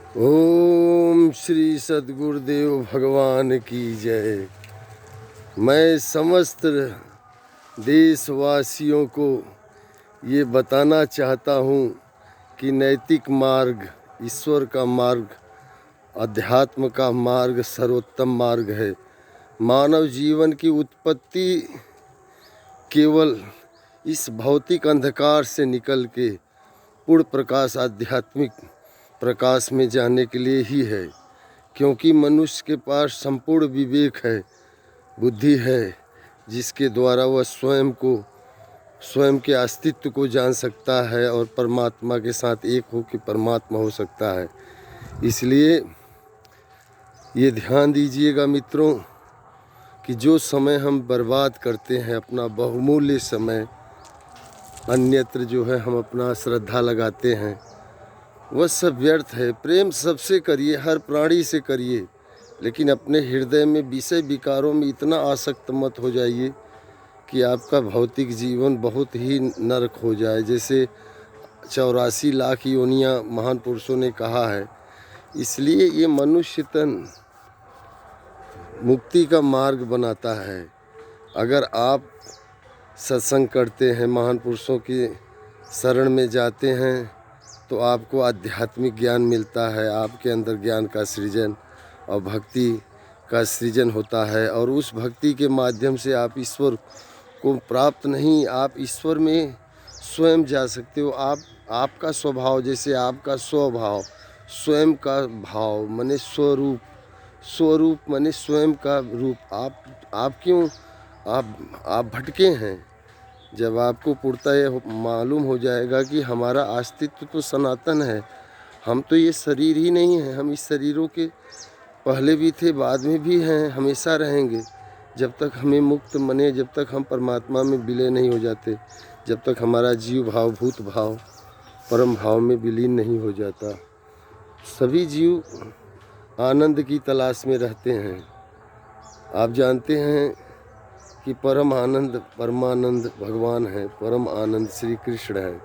ओम श्री सद्गुरुदेव भगवान की जय। मैं समस्त देशवासियों को ये बताना चाहता हूँ कि नैतिक मार्ग, ईश्वर का मार्ग, अध्यात्म का मार्ग सर्वोत्तम मार्ग है। मानव जीवन की उत्पत्ति केवल इस भौतिक अंधकार से निकल के पूर्ण प्रकाश, आध्यात्मिक प्रकाश में जाने के लिए ही है, क्योंकि मनुष्य के पास संपूर्ण विवेक है, बुद्धि है, जिसके द्वारा वह स्वयं के अस्तित्व को जान सकता है और परमात्मा के साथ एक हो के परमात्मा हो सकता है। इसलिए ये ध्यान दीजिएगा मित्रों कि जो समय हम बर्बाद करते हैं, अपना बहुमूल्य समय अन्यत्र जो है हम अपना श्रद्धा लगाते हैं, वह सब व्यर्थ है। प्रेम सबसे करिए, हर प्राणी से करिए, लेकिन अपने हृदय में विषय विकारों में इतना आसक्त मत हो जाइए कि आपका भौतिक जीवन बहुत ही नरक हो जाए। जैसे 84 लाख योनियाँ महान पुरुषों ने कहा है। इसलिए ये मनुष्य तन मुक्ति का मार्ग बनाता है। अगर आप सत्संग करते हैं, महान पुरुषों की शरण में जाते हैं, तो आपको आध्यात्मिक ज्ञान मिलता है, आपके अंदर ज्ञान का सृजन और भक्ति का सृजन होता है, और उस भक्ति के माध्यम से आप ईश्वर को प्राप्त नहीं, आप ईश्वर में स्वयं जा सकते हो। आपका स्वभाव, जैसे आपका स्वभाव, स्वयं का भाव माने स्वरूप, स्वरूप माने स्वयं का रूप। आप क्यों आप भटके हैं। जब आपको पूर्णतः मालूम हो जाएगा कि हमारा अस्तित्व तो सनातन है, हम तो ये शरीर ही नहीं है, हम इस शरीरों के पहले भी थे, बाद में भी हैं, हमेशा रहेंगे। जब तक हमें मुक्त मने, जब तक हम परमात्मा में विलय नहीं हो जाते, जब तक हमारा जीव भाव, भूत भाव, परम भाव में विलीन नहीं हो जाता। सभी जीव आनंद की तलाश में रहते हैं। आप जानते हैं कि परम आनंद परमानंद भगवान है, परम आनंद श्री कृष्ण है,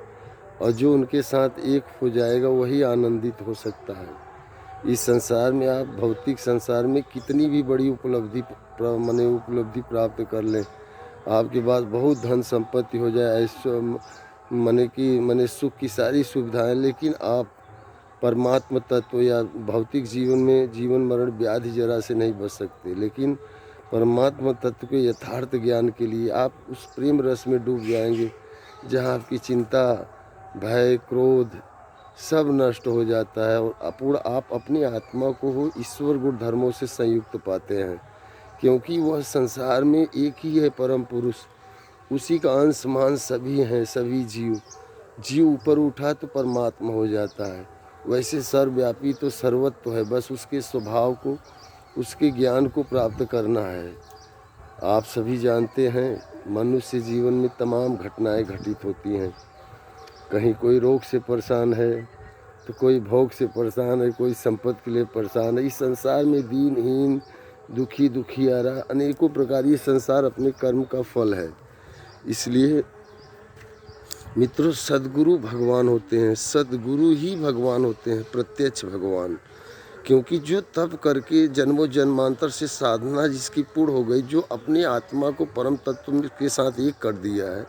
और जो उनके साथ एक हो जाएगा वही आनंदित हो सकता है। इस संसार में आप भौतिक संसार में कितनी भी बड़ी उपलब्धि प्राप्त कर लें, आपके पास बहुत धन संपत्ति हो जाए, ऐसे सुख की सारी सुविधाएं, लेकिन आप परमात्मा तत्व या भौतिक जीवन में जीवन मरण व्याधि जरा से नहीं बच सकते। लेकिन परमात्मा तत्व के यथार्थ ज्ञान के लिए आप उस प्रेम रस में डूब जाएंगे, जहाँ आपकी चिंता, भय, क्रोध सब नष्ट हो जाता है, और आप अपनी आत्मा को हो ईश्वर गुण धर्मों से संयुक्त पाते हैं, क्योंकि वह संसार में एक ही है परम पुरुष, उसी का अंश मान सभी हैं, सभी जीव ऊपर उठा तो परमात्मा हो जाता है। वैसे सर्वव्यापी तो सर्वत्व है, बस उसके स्वभाव को, उसके ज्ञान को प्राप्त करना है। आप सभी जानते हैं मनुष्य जीवन में तमाम घटनाएं घटित होती हैं। कहीं कोई रोग से परेशान है, तो कोई भोग से परेशान है, कोई संपत्ति के लिए परेशान है। इस संसार में दीनहीन, दुखी दुखियारा अनेकों प्रकार, ये संसार अपने कर्म का फल है। इसलिए मित्रों, सद्गुरु भगवान होते हैं, सद्गुरु ही भगवान होते हैं, प्रत्यक्ष भगवान। क्योंकि जो तप करके जन्मों जन्मांतर से साधना जिसकी पूर्ण हो गई, जो अपनी आत्मा को परम तत्व के साथ एक कर दिया है,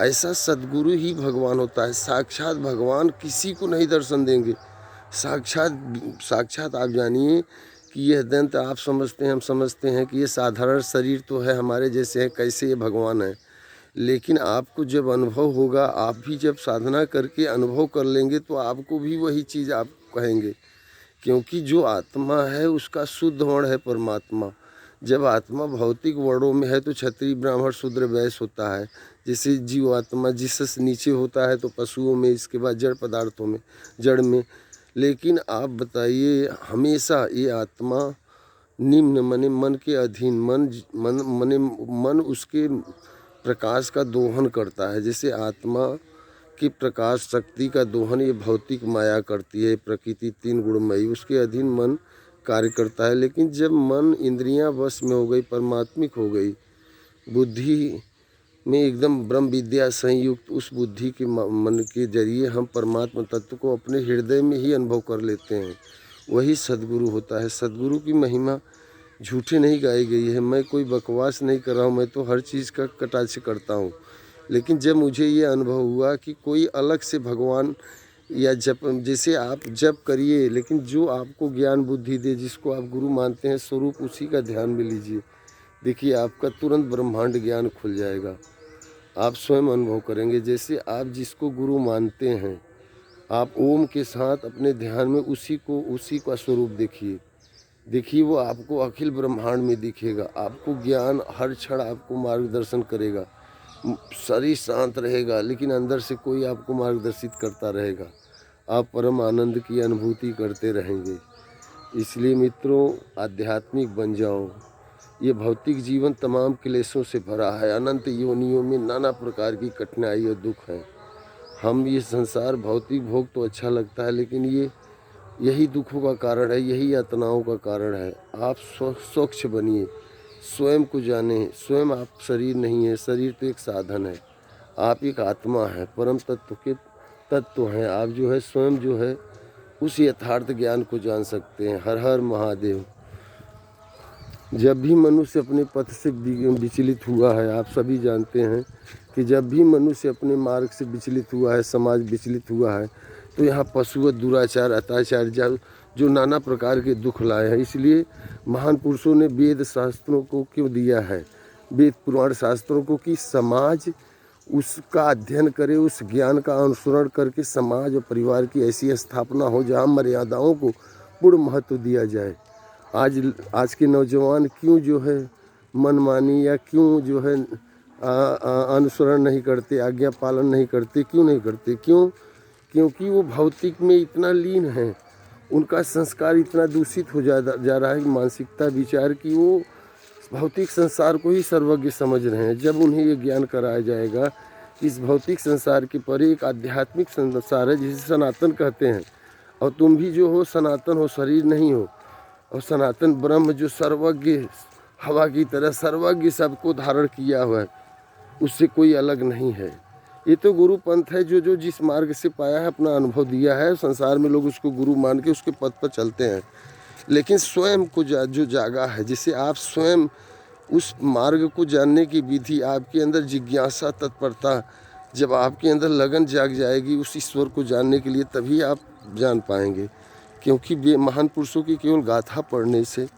ऐसा सद्गुरु ही भगवान होता है। साक्षात भगवान किसी को नहीं दर्शन देंगे। साक्षात आप जानिए कि यह दंत आप समझते हैं, हम समझते हैं कि ये साधारण शरीर तो है, हमारे जैसे है, कैसे ये भगवान है। लेकिन आपको जब अनुभव होगा, आप भी जब साधना करके अनुभव कर लेंगे, तो आपको भी वही चीज़ आप कहेंगे, क्योंकि जो आत्मा है उसका शुद्ध वर्ण है परमात्मा। जब आत्मा भौतिक वर्णों में है तो क्षत्रिय ब्राह्मण शूद्र वैश्य होता है। जैसे जीव आत्मा जिससे नीचे होता है तो पशुओं में, इसके बाद जड़ पदार्थों में, जड़ में। लेकिन आप बताइए, हमेशा ये आत्मा निम्न मने मन के अधीन, मन उसके प्रकाश का दोहन करता है। जैसे आत्मा की प्रकाश शक्ति का दोहन ये भौतिक माया करती है, प्रकृति तीन गुणमयी, उसके अधीन मन कार्य करता है। लेकिन जब मन इंद्रियां वश में हो गई, परमात्मिक हो गई, बुद्धि में एकदम ब्रह्म विद्या संयुक्त उस बुद्धि के मन के जरिए हम परमात्मा तत्व को अपने हृदय में ही अनुभव कर लेते हैं। वही सद्गुरु होता है। सद्गुरु की महिमा झूठे नहीं गाई गई है। मैं कोई बकवास नहीं कर रहा हूँ, मैं तो हर चीज़ का कटाक्ष करता हूँ। लेकिन जब मुझे ये अनुभव हुआ कि कोई अलग से भगवान या जप, जैसे आप जप करिए, लेकिन जो आपको ज्ञान बुद्धि दे, जिसको आप गुरु मानते हैं स्वरूप, उसी का ध्यान में लीजिए। देखिए आपका तुरंत ब्रह्मांड ज्ञान खुल जाएगा। आप स्वयं अनुभव करेंगे। जैसे आप जिसको गुरु मानते हैं, आप ओम के साथ अपने ध्यान में उसी का स्वरूप देखिए वो आपको अखिल ब्रह्मांड में दिखेगा। आपको ज्ञान हर क्षण आपको मार्गदर्शन करेगा। शरीर शांत रहेगा, लेकिन अंदर से कोई आपको मार्गदर्शित करता रहेगा। आप परम आनंद की अनुभूति करते रहेंगे। इसलिए मित्रों, आध्यात्मिक बन जाओ। ये भौतिक जीवन तमाम क्लेशों से भरा है। अनंत योनियों में नाना प्रकार की कठिनाई और दुख है। हम ये संसार भौतिक भोग तो अच्छा लगता है, लेकिन यही दुखों का कारण है, यही यातनाओं का कारण है। आप स्वच्छ बनिए, स्वयं को जाने। स्वयं आप शरीर नहीं है, शरीर तो एक साधन है। आप एक आत्मा है, परम तत्व के तत्व हैं। आप जो है स्वयं जो है उस यथार्थ ज्ञान को जान सकते हैं। हर हर महादेव। जब भी मनुष्य अपने पथ से विचलित हुआ है, आप सभी जानते हैं कि जब भी मनुष्य अपने मार्ग से विचलित हुआ है, समाज विचलित हुआ है, तो यहाँ पशुवत दुराचार अत्याचार जो नाना प्रकार के दुख लाए हैं। इसलिए महान पुरुषों ने वेद शास्त्रों को क्यों दिया है, वेद पुराण शास्त्रों को, कि समाज उसका अध्ययन करे, उस ज्ञान का अनुसरण करके समाज और परिवार की ऐसी स्थापना हो जहाँ मर्यादाओं को पूर्ण महत्व दिया जाए। आज के नौजवान क्यों जो है मनमानी या क्यों जो है अनुसरण नहीं करते, आज्ञा पालन नहीं करते? क्यों नहीं करते? क्योंकि वो भौतिक में इतना लीन है, उनका संस्कार इतना दूषित हो जा रहा है, मानसिकता विचार की वो भौतिक संसार को ही सर्वज्ञ समझ रहे हैं। जब उन्हें ये ज्ञान कराया जाएगा कि इस भौतिक संसार के परे एक आध्यात्मिक संसार है जिसे सनातन कहते हैं, और तुम भी जो हो सनातन हो, शरीर नहीं हो, और सनातन ब्रह्म जो सर्वज्ञ हवा की तरह सर्वज्ञ सबको धारण किया हुआ है, उससे कोई अलग नहीं है। ये तो गुरु पंथ है, जो जिस मार्ग से पाया है, अपना अनुभव दिया है। संसार में लोग उसको गुरु मान के उसके पथ पर चलते हैं। लेकिन स्वयं को जो जागा है, जिसे आप स्वयं उस मार्ग को जानने की विधि, आपके अंदर जिज्ञासा तत्परता, जब आपके अंदर लगन जाग जाएगी उस ईश्वर को जानने के लिए, तभी आप जान पाएंगे। क्योंकि महान पुरुषों की केवल गाथा पढ़ने से,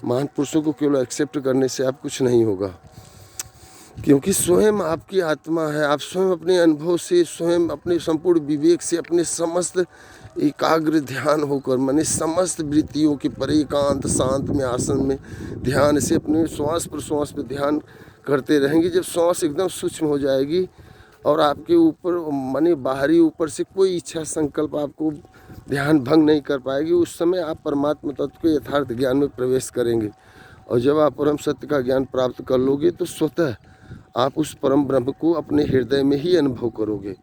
महान पुरुषों को केवल एक्सेप्ट करने से आप कुछ नहीं होगा। क्योंकि स्वयं आपकी आत्मा है। आप स्वयं अपने अनुभव से, स्वयं अपने संपूर्ण विवेक से, अपने समस्त एकाग्र ध्यान होकर, माने समस्त वृत्तियों के परे एकांत शांत में आसन में ध्यान से अपने श्वास प्रश्वास पर ध्यान करते रहेंगे। जब श्वास एकदम सूक्ष्म हो जाएगी और आपके ऊपर माने बाहरी ऊपर से कोई इच्छा संकल्प आपको ध्यान भंग नहीं कर पाएगी, उस समय आप परमात्मा तत्व के यथार्थ ज्ञान में प्रवेश करेंगे। और जब आप परम सत्य का ज्ञान प्राप्त कर लोगे तो स्वतः आप उस परम ब्रह्म को अपने हृदय में ही अनुभव करोगे।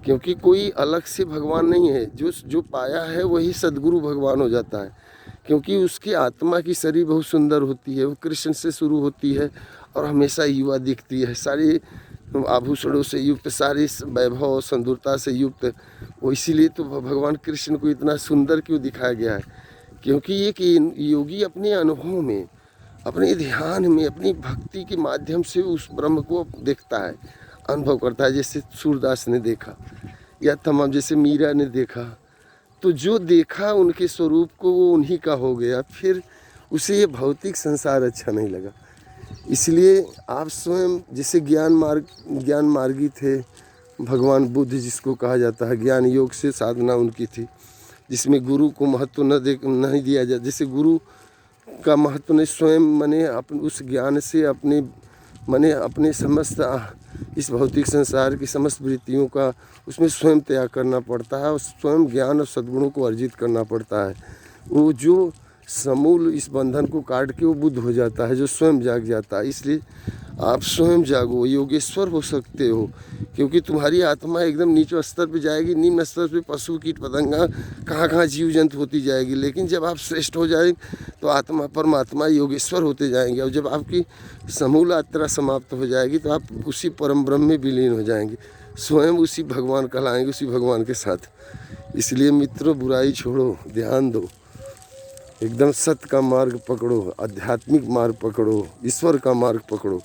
क्योंकि कोई अलग से भगवान नहीं है। जो पाया है वही सद्गुरु भगवान हो जाता है। क्योंकि उसकी आत्मा की शरीर बहुत सुंदर होती है, वो कृष्ण से शुरू होती है और हमेशा युवा दिखती है, सारी आभूषणों से युक्त, सारी वैभव और सुंदरता से युक्त। वो इसीलिए तो भगवान कृष्ण को इतना सुंदर क्यों दिखाया गया है? क्योंकि एक योगी अपने अनुभव में, अपने ध्यान में, अपनी भक्ति के माध्यम से उस ब्रह्म को देखता है, अनुभव करता है। जैसे सूरदास ने देखा या तमाम जैसे मीरा ने देखा, तो जो देखा उनके स्वरूप को वो उन्हीं का हो गया। फिर उसे ये भौतिक संसार अच्छा नहीं लगा। इसलिए आप स्वयं जैसे ज्ञान मार्गी थे, भगवान बुद्ध जिसको कहा जाता है, ज्ञान योग से साधना उनकी थी, जिसमें गुरु को महत्व नहीं दिया जाता। जैसे गुरु का महत्व नहीं, स्वयं माने उस ज्ञान से अपने समस्त इस भौतिक संसार की समस्त वृत्तियों का उसमें स्वयं त्याग करना पड़ता है, और स्वयं ज्ञान और सद्गुणों को अर्जित करना पड़ता है। वो जो समूल इस बंधन को काट के वो बुद्ध हो जाता है, जो स्वयं जाग जाता है। इसलिए आप स्वयं जागो, योगेश्वर हो सकते हो, क्योंकि तुम्हारी आत्मा एकदम नीचे स्तर पे जाएगी। निम्न स्तर पे पशु कीट पतंगा कहाँ कहाँ जीव जंतु होती जाएगी, लेकिन जब आप श्रेष्ठ हो जाएंगे तो आत्मा परमात्मा योगेश्वर होते जाएंगे। और जब आपकी समूल यात्रा समाप्त हो जाएगी तो आप उसी परम ब्रह्म में विलीन हो जाएंगे, स्वयं उसी भगवान कहलाएंगे, उसी भगवान के साथ। इसलिए मित्रों, बुराई छोड़ो, ध्यान दो, एकदम सत्य का मार्ग पकड़ो, आध्यात्मिक मार्ग पकड़ो, ईश्वर का मार्ग पकड़ो।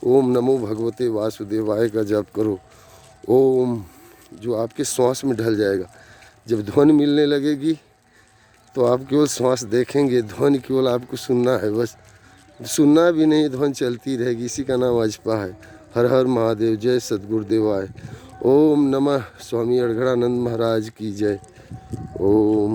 ओम नमो भगवते वासुदेवाय का जप करो। ओम जो आपके श्वास में ढल जाएगा। जब ध्वनि मिलने लगेगी तो आप केवल श्वास देखेंगे, ध्वनि केवल आपको सुनना है, बस सुनना भी नहीं, ध्वनि चलती रहेगी। इसी का नाम अजपा है। हर हर महादेव, जय सद्गुरुदेवाय। ओम नमः। स्वामी अड़गड़ानंद महाराज की जय। ओम।